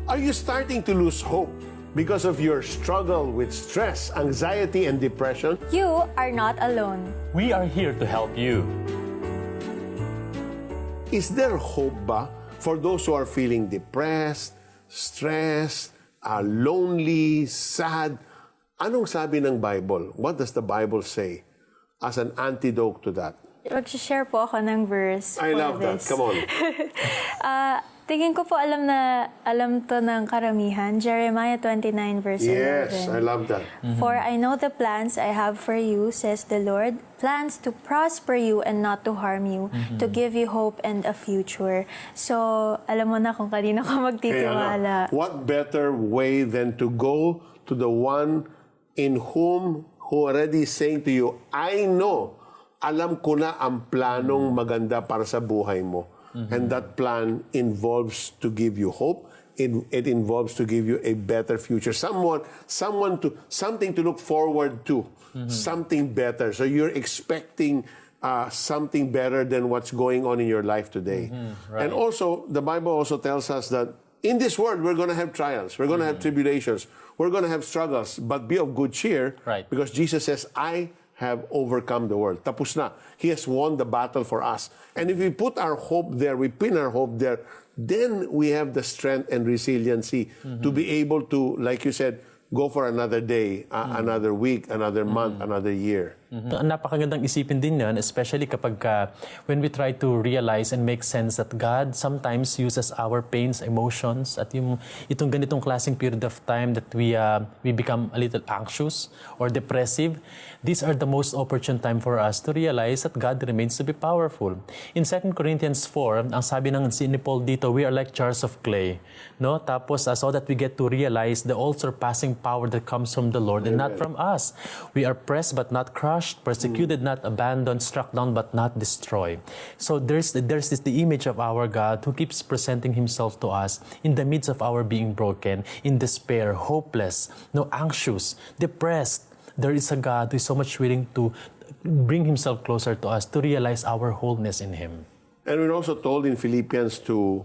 Are you starting to lose hope because of your struggle with stress, anxiety, and depression? You are not alone. We are here to help you. Is there hope ba for those who are feeling depressed, stressed, lonely, sad? Anong sabi ng Bible? What does the Bible say as an antidote to that? Mag-share po ako ng verse I for love that. this. Come on. Tingin ko po alam to ng karamihan. Jeremiah 29 verse 11. Yes, I love that. For I know the plans I have for you, says the Lord, plans to prosper you and not to harm you, to give you hope and a future. So, alam mo na kung kanino ka magtitiwala. What better way than to go to the one in who already is saying to you, I know, alam ko na ang planong maganda para sa buhay mo. And that plan involves to give you hope. It involves to give you a better future. Something to look forward to. Something better. So you're expecting something better than what's going on in your life today. Right. And also, the Bible also tells us that in this world, we're going to have trials. We're going to have tribulations. We're going to have struggles. But be of good cheer. Right. Because Jesus says, I have overcome the world. Tapos na. He has won the battle for us. And if we put our hope there, we pin our hope there, then we have the strength and resiliency to be able to, like you said, go for another day, another week, another month, another year. Napakagandang isipin din yan, especially kapag when we try to realize and make sense that God sometimes uses our pains, emotions, at itong ganitong klaseng period of time that we become a little anxious or depressive. These are the most opportune time for us to realize that God remains to be powerful. In 2 Corinthians 4, ang sabi ng ni Paul dito, we are like jars of clay. No? Tapos, so that we get to realize the all-surpassing power that comes from the Lord and not from us. We are pressed but not crushed, persecuted, not abandoned, struck down, but not destroyed. So there's the image of our God who keeps presenting Himself to us in the midst of our being broken, in despair, hopeless, anxious, depressed. There is a God who is so much willing to bring Himself closer to us, to realize our wholeness in Him. And we're also told in Philippians to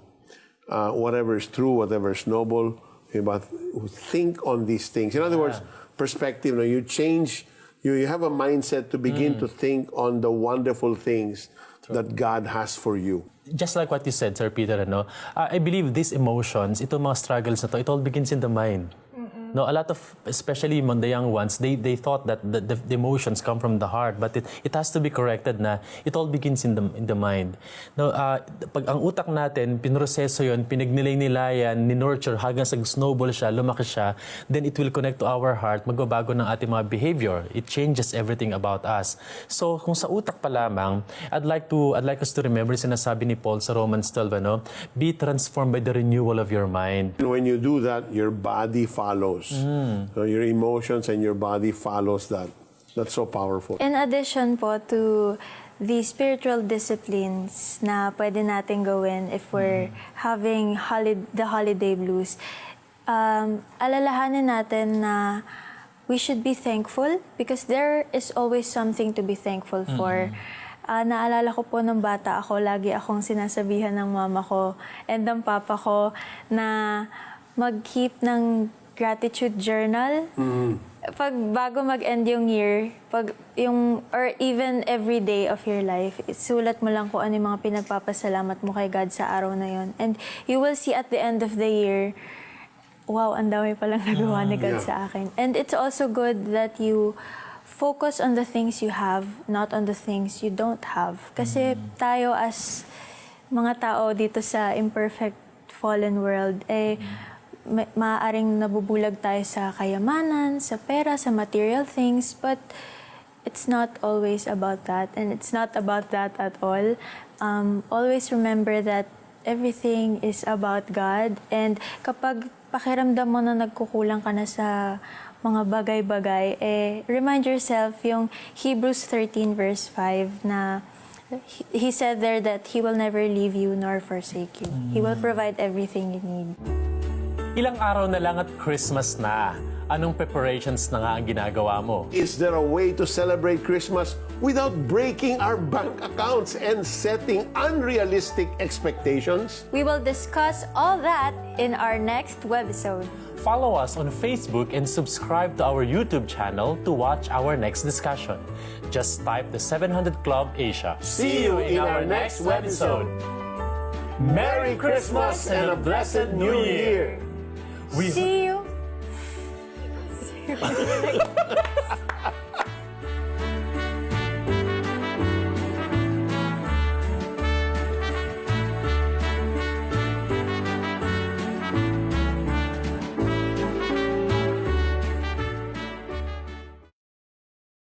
whatever is true, whatever is noble, think on these things. In other words, perspective. You change. You have a mindset to begin to think on the wonderful things that God has for you. Just like what you said, Sir Peter, I believe these emotions, itong mga struggles na to, it all begins in the mind. No, a lot of, especially among the young ones, they thought that the emotions come from the heart, but it has to be corrected na it all begins in the mind. No, pag ang utak natin, pinroseso yon, pinagnilay-nilayan, ni-nurture hanggang sa snowball siya, lumaki siya, then it will connect to our heart, magbabago ng ating mga behavior. It changes everything about us. So, kung sa utak pa lamang, I'd like us to remember sinasabi ni Paul sa Romans 12, be transformed by the renewal of your mind. And when you do that, your body follows. So your emotions and your body follows that. That's so powerful. In addition po to the spiritual disciplines na pwede natin gawin if we're having the holiday blues, alalahanin natin na we should be thankful because there is always something to be thankful for. Naalala ko po nung bata ako, lagi akong sinasabihan ng mama ko and ng papa ko na mag-keep ng gratitude journal. Pag bago mag-end yung year, or even every day of your life, sulat mo lang kung ano yung mga pinagpapasalamat mo kay God sa araw na yon. And you will see at the end of the year, wow, ang dami palang nagawa ni God sa akin. And it's also good that you focus on the things you have, not on the things you don't have. Kasi tayo as mga tao dito sa imperfect, fallen world, maaaring nabubulag tayo sa kayamanan, sa pera, sa material things, but it's not always about that, and it's not about that at all. Always remember that everything is about God, and kapag pakiramdam mo na nagkukulang ka na sa mga bagay-bagay, remind yourself yung Hebrews 13 verse 5 na He said there that He will never leave you nor forsake you. He will provide everything you need. Ilang araw na lang at Christmas na. Anong preparations na nga ang ginagawa mo? Is there a way to celebrate Christmas without breaking our bank accounts and setting unrealistic expectations? We will discuss all that in our next webisode. Follow us on Facebook and subscribe to our YouTube channel to watch our next discussion. Just type the 700 Club Asia. See you in our next webisode. Merry Christmas and a blessed New Year! See you.